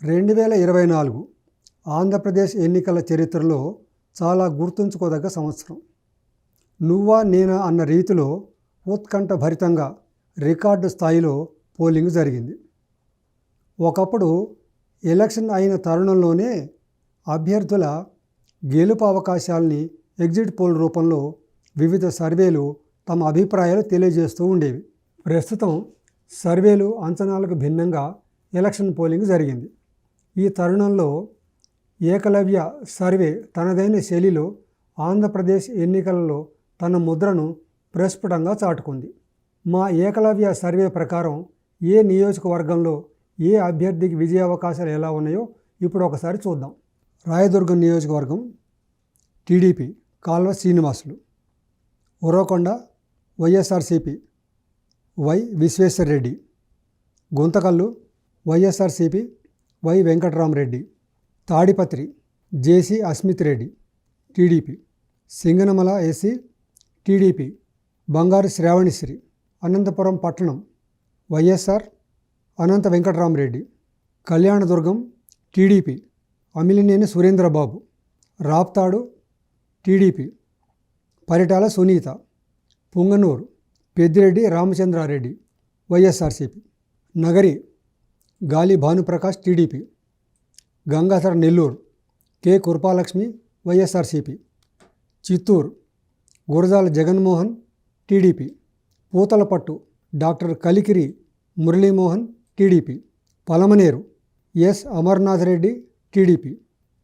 2024 ఆంధ్రప్రదేశ్ ఎన్నికల చరిత్రలో చాలా గుర్తుంచుకోదగ్గ సంవత్సరం. నువ్వా నేనా అన్న రీతిలో ఉత్కంఠ భరితంగా రికార్డు స్థాయిలో పోలింగ్ జరిగింది. ఒకప్పుడు ఎలక్షన్ అయిన తరుణంలోనే అభ్యర్థుల గెలుపు అవకాశాలని ఎగ్జిట్ పోల్ రూపంలో వివిధ సర్వేలు తమ అభిప్రాయాలు తెలియజేస్తూ ఉండేవి. ప్రస్తుతం సర్వేలు అంచనాలకు భిన్నంగా ఎలక్షన్ పోలింగ్ జరిగింది. ఈ తరుణంలో ఏకలవ్య సర్వే తనదైన శైలిలో ఆంధ్రప్రదేశ్ ఎన్నికలలో తన ముద్రను ప్రస్ఫుటంగా చాటుకుంది. మా ఏకలవ్య సర్వే ప్రకారం ఏ నియోజకవర్గంలో ఏ అభ్యర్థికి విజయ అవకాశాలు ఎలా ఉన్నాయో ఇప్పుడు ఒకసారి చూద్దాం. రాయదుర్గం నియోజకవర్గం TDP Kalva Srinivasulu, Uravakonda YSRCP Y Visweswarareddy, Guntakal YSRCP Y Venkataramareddy, Tadipatri JC Asmith Reddy TDP, Singanamala SC TDP Bangaru Sravanisri, Anantapuram పట్టణం YSR Anantha Venkataramareddy, Kalyanadurgam TDP Amilineni Surendrababu, Raptadu TDP Paritala Sunitha, Punganur Peddireddy Ramachandrareddy YSRCP, Nagari Gali Bhanuprakash TDP, Gangadhara Nellore K Krupalakshmi YSRCP, Chittoor Gurajala Jaganmohan TDP, Puthalapattu doctor Kalikiri Muralimohan TDP, Palamaner S Amarnath Reddy TDP,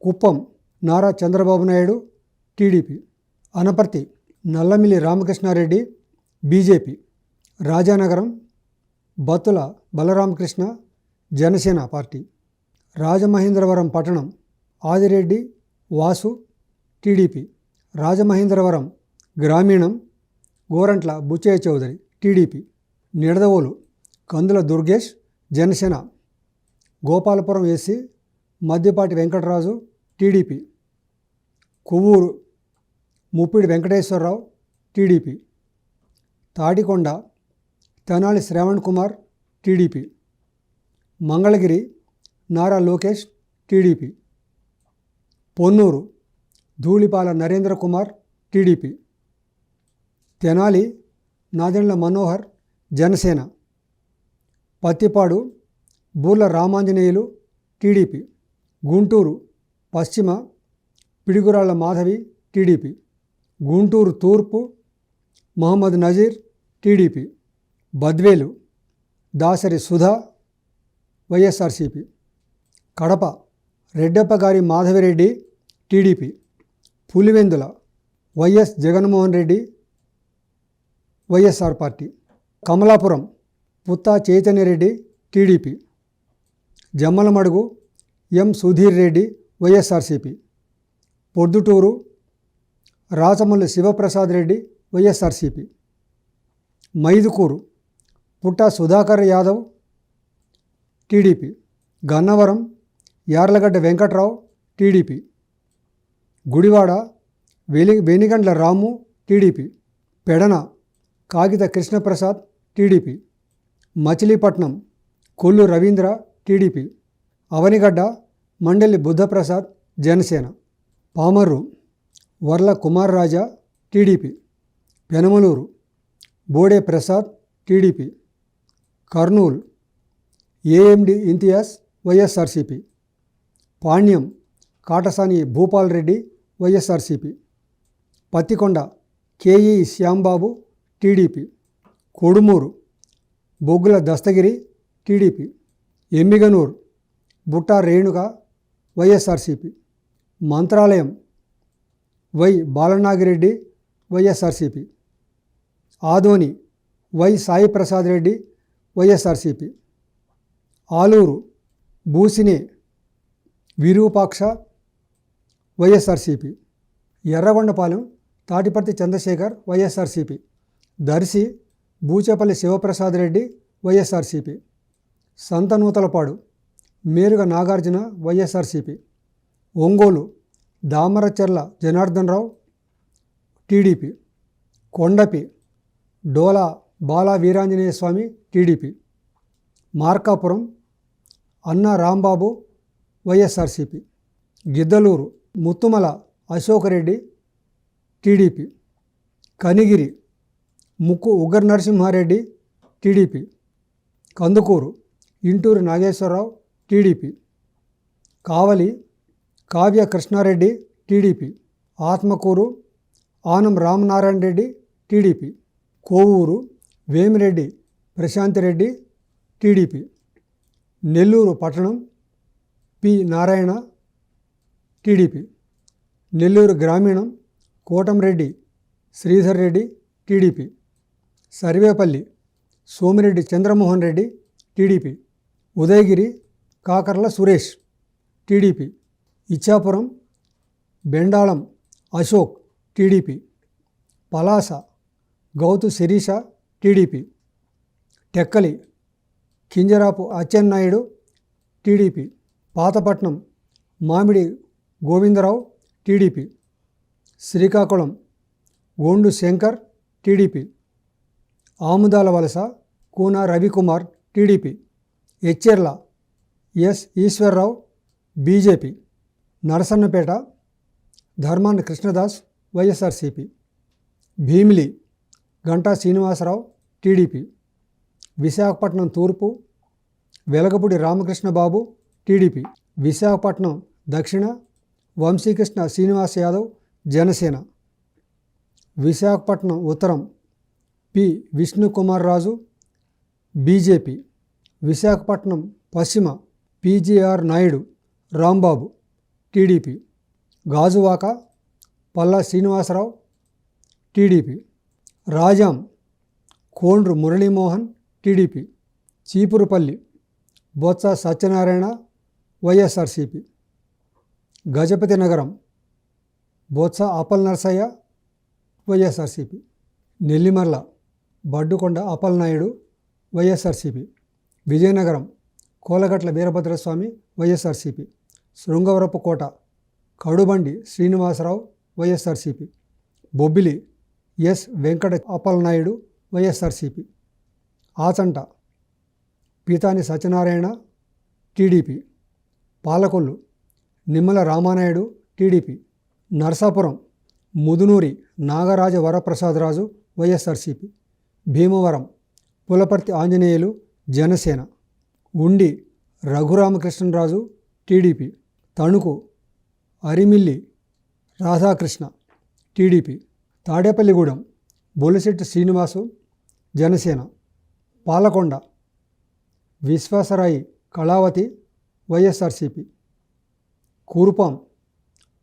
Kuppam Nara Chandrababu Naidu TDP, Anaparthi Nallamilli Ramakrishna Reddy BJP, Rajanagaram Bathula Balaramakrishna Janasena party, Rajamahendravaram పట్టణం ఆదిరెడ్డి వాసు టీడీపీ, రాజమహేంద్రవరం గ్రామీణం Gorantla Butchaiah Chowdary TDP, Nidadavolu Kandula Durgesh Janasena, Gopalapuram SC Maddipati Venkataraju TDP, Kovvur Muppidi Venkateswara Rao TDP, Tadikonda Tenali Sravan Kumar TDP, Mangalagiri Nara Lokesh TDP, Ponnur Dhulipala Narendra Kumar TDP, Tenali Nadendla Manohar Janasena, Prathipadu Burla Ramanjaneyulu TDP, Guntur పశ్చిమ Piduguralla Madhavi TDP, Guntur తూర్పు Mohammed Naseer TDP, Badvel Dasari Sudha YSRCP, Kadapa Reddappagari Madhavi Reddy TDP, Pulivendula YS Jaganmohan Reddy YSR party, Kamalapuram Putta Chaitanya Reddy TDP, Jammalamadugu M Sudheer Reddy YSRCP, Proddatur Rachamallu Siva Prasad Reddy YSRCP, Mydukur Putta Sudhakar Yadav TDP, Gannavaram Yarlagadda Venkat Rao TDP, Gudivada Venigandla Ramu TDP, Pedana Kagitha Krishna Prasad TDP, Machilipatnam Kollu Ravindra TDP, Avanigadda Mandali Buddha Prasad Janasena, Pamarru Varla Kumar Raja TDP, Penamaluru Bode Prasad TDP, Kurnool AMD Imtiaz YSRCP, Panyam Katasani Bhupal Reddy YSRCP, Pattikonda KE Shyam Babu TDP, Kodumur Boggula Dastagiri TDP, Emmiganur Butta Renuka YSRCP, Mantralayam Y Balanagireddy YSRCP, Adoni Y Sai Prasad Reddy YSRCP, Alur Busine Virupaksha YSRCP, Yerragondapalem Tatiparthi Chandrasekhar YSRCP, Darsi Bucheppalli Sivaprasad Reddy YSRCP, Santhanuthalapadu Meruga Nagarjuna YSRCP, Ongole Damacharla Janardhan Rao TDP, Kondapi Dola Bala Veeranjaneya Swamy TDP, Markapuram Anna Rambabu YSRCP. Giddalur Muthumula Ashokreddy TDP. Kanigiri Mukku Ugra Narasimhareddy TDP. Kandukur Inturi Nageswararao TDP. Kavali Kavya Krishnareddy TDP. Atmakur Anam Ramanarayana Reddy TDP. Kovur Vemireddy Prasanthireddy TDP. Nellore పట్టణం P Narayana TDP. Nellore గ్రామీణం Kotamreddy Sridhar Reddy TDP. Sarvepalli Somireddy Chandramohan Reddy TDP. Udayagiri Kakarla Suresh TDP. Ichchapuram Bendalam Ashok TDP. Palasa Gouthu Sirisha TDP. Tekkali Kinjarapu Atchannaidu TDP. Pathapatnam Mamidi Govindarao TDP. Srikakulam Gondu Shankar TDP. Amudalavalasa Koona Ravikumar TDP. Etcherla S Eswararao BJP. Narasannapeta Dharmana Krishnadas YSRCP. Bheemili Ganta Srinivasarao TDP. Visakhapatnam తూర్పు Velagapudi Ramakrishna Babu TDP. Visakhapatnam దక్షిణ వంశీకృష్ణ శ్రీనివాస్ యాదవ్ జనసేన. విశాఖపట్నం ఉత్తరం P Vishnukumar Raju BJP. Visakhapatnam పశ్చిమ PGR Naidu Rambabu TDP. Gajuwaka Palla Srinivasarao TDP. Rajam Kondru Muralimohan TDP. Cheepurupalli Botcha Satyanarayana YSRCP. Gajapathinagaram Botcha Appala Narasayya YSRCP. Nellimarla Baddukonda Appalanaidu YSRCP. Vizianagaram Kolagatla Veerabhadraswamy YSRCP. Srungavarapukota Kadubandi Srinivasarao YSRCP. Bobbili S Venkata Appalanaidu YSRCP. Achanta Pithani Satyanarayana TDP. Palakollu Nimmala Ramanaidu TDP. Narasapuram Mudunuri Nagaraja Varaprasadaraju YSRCP. Bhimavaram Pulaparthi Anjaneyulu Janasena. Undi Raghuramakrishnaraju TDP. Tanuku Arimilli Radhakrishna TDP. Tadepalligudem Bolisetti Srinivasu Janasena. Palakonda విశ్వాసరాయి Kalavathi YSRCP. కూరుపాం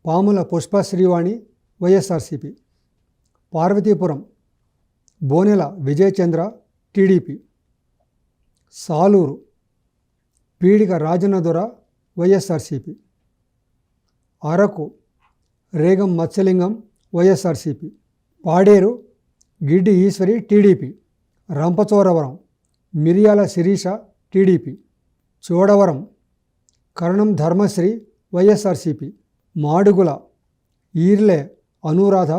పాముల Pushpasreevani YSRCP. Parvathipuram Bonela Vijayachandra TDP. Saluru Peedika Rajannadora YSRCP. Araku Regam Matsyalingam YSRCP. Paderu Giddi Eshwari TDP. Rampachodavaram మిరియాల Sirisha TDP. Chodavaram కరణం Dharmasri YSRCP. Madugula Eerle Anuradha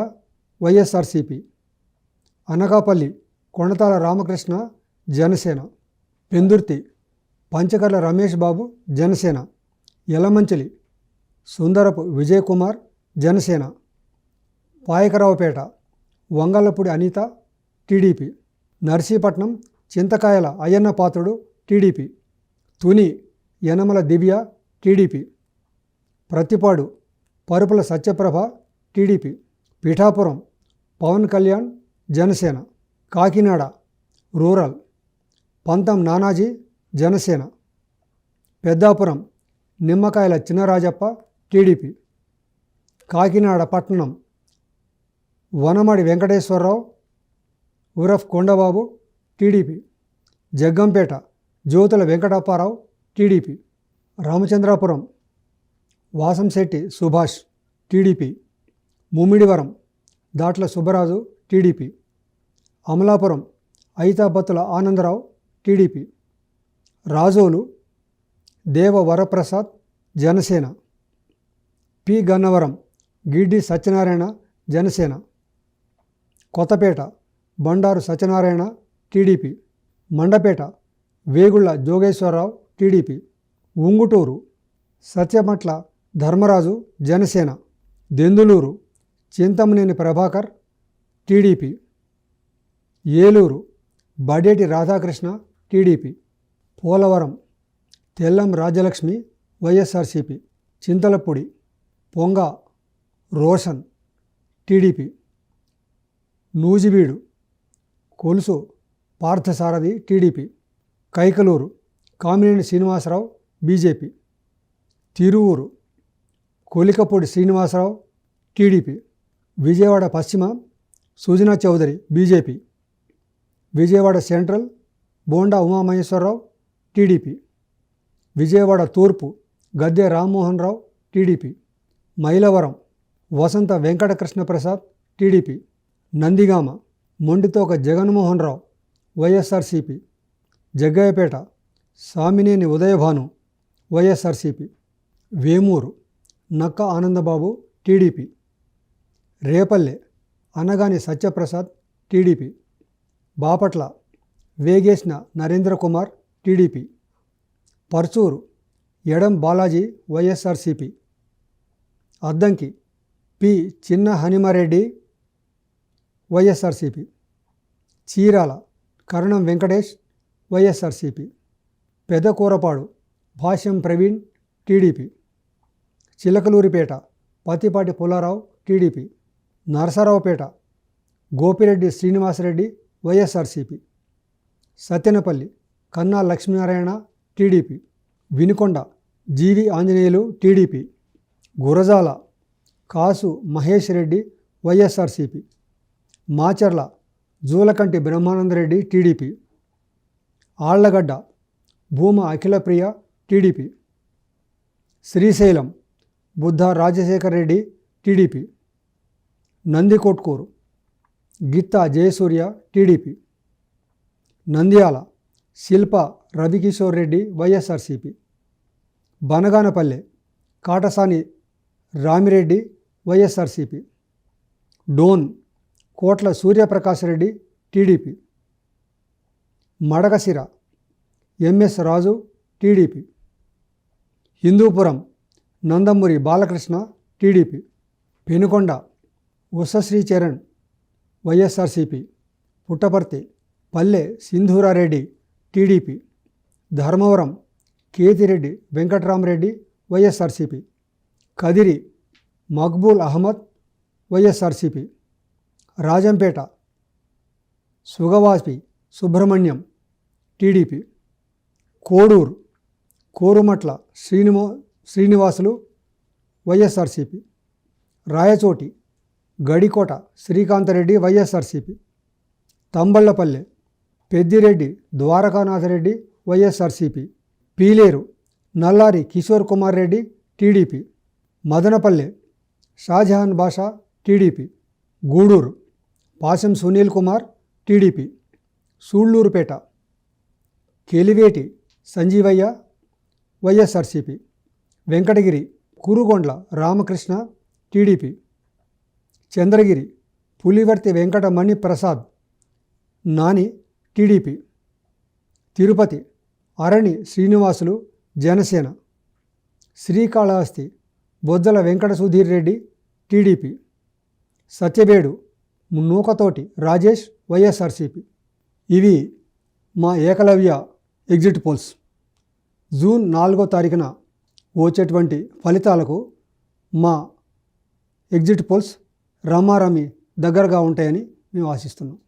YSRCP. Anakapalli Konathala Ramakrishna Janasena. Pendurthi Panchakarla Ramesh Babu Janasena. Yalamanchili Sundarapu Vijayakumar Janasena. Payakaraopeta వంగళ్ళపూడి Anitha TDP. Narsipatnam చింతకాయల Ayyanna Patrudu TDP. Tuni Yanamala దివ్య TDP. Prathipadu పరుపుల Satyaprabha TDP. Pithapuram Pawan Kalyan Janasena. Kakinada rural Pantham Nanaji Janasena. Peddapuram Nimmakayala Chinarajappa TDP. Kakinada పట్టణం వనమడి వెంకటేశ్వరరావు ఉరఫ్ Kondababu TDP. Jaggampeta Jyothula Venkatapparao TDP. Ramachandrapuram Vasamsetti Subhash TDP. Mummidivaram Datla Subbaraju TDP. Amalapuram Aithabathula Anandarao TDP. Razole Deva Varaprasad Janasena. P Gannavaram Giddi Satyanarayana Janasena. Kothapeta Bandaru Satyanarayana TDP. Mandapeta Vegulla Jogeswararao TDP. Unguturu Satyamatla Dharmaraju Janasena, Denduluru Chintamaneni Prabhakar TDP, Eluru Badeti Radhakrishna TDP, Polavaram Tellam Rajyalakshmi YSRCP, Chintalapudi Ponga Roshan TDP, Nuzvid Kolusu Parthasarathy TDP, Kaikaluru Kamineni Srinivasarao BJP, Tiruvuru Kolikapudi Srinivasarao TDP, Vijayawada పశ్చిమ Sujana Chowdary BJP, Vijayawada central Bonda Umamaheswararao TDP, Vijayawada తూర్పు Gadde Rammohan Rao TDP, Mylavaram Vasantha Venkatakrishna Prasad TDP, Nandigama Monditoka Jaganmohan Rao YSRCP, Jaggayyapeta Samineni Udayabhanu YSRCP, Vemuru Nakka Anandababu TDP, Repalle Anagani Satyaprasad TDP, Bapatla Vegesna Narendra Kumar TDP, Parchuru Edam Balaji YSRCP, Addanki P Chinna Hanimireddy YSRCP, Chirala Karanam Venkatesh YSRCP, Pedakurapadu Bhashyam Praveen TDP, Chilakaluripeta Prathipati Pullarao TDP, Narasaraopet Gopireddy Srinivasareddy YSRCP, Sattenapalli Kanna Lakshminarayana TDP, Vinukonda G V Anjaneyulu TDP, Gurazala Kasu Mahesh Reddy YSRCP, Macherla Julakanti Brahmanandareddy TDP, Allagadda Bhuma Akhilapriya TDP, Srisailam Budda Rajasekhar Reddy TDP, Nandikotkur Gitta Jayasurya TDP, Nandyal Silpa Ravikishore Reddy YSRCP, Banaganapalle Katasani Ramireddy YSRCP, Dhone Kotla Suryaprakash Reddy TDP, Madakasira MS Raju TDP, Hindupur Nandamuri Balakrishna TDP, Penukonda Ushasri Charan YSRCP, Puttaparthi Palle Sindhurareddy TDP, Dharmavaram Kethireddy Venkatramireddy YSRCP, Kadiri Maqbool Ahmed YSRCP, Rajampet Sugavasi Subrahmanyam TDP, Koduru Korumatla Srinivasulu YSRCP, Rayachoti Gadikota Srikanthreddy YSRCP, Thamballapalle Peddireddy Dwarakanathareddy YSRCP, Pileru Nallari Kishore Kumar Reddy TDP, Madanapalle Shahjahan Basha TDP, Gudur Pasam Sunil Kumar TDP, Sullurpeta Kiliveti Sanjeevaiah YSRCP, Venkatagiri Kurugondla Ramakrishna TDP, Chandragiri Pulivarthi Venkatamani Prasad Nani TDP, Tirupati Arani Srinivasulu Janasena, Srikalahasti Bojjala Venkata Sudheer Reddy TDP, Satyavedu Nukathoti Rajesh YSRCP. ఇవి మా Eklavya exit polls. June 4వ తారీఖున వచ్చేటువంటి ఫలితాలకు మా exit polls రమారమి దగ్గరగా ఉంటాయని మేము ఆశిస్తున్నాం.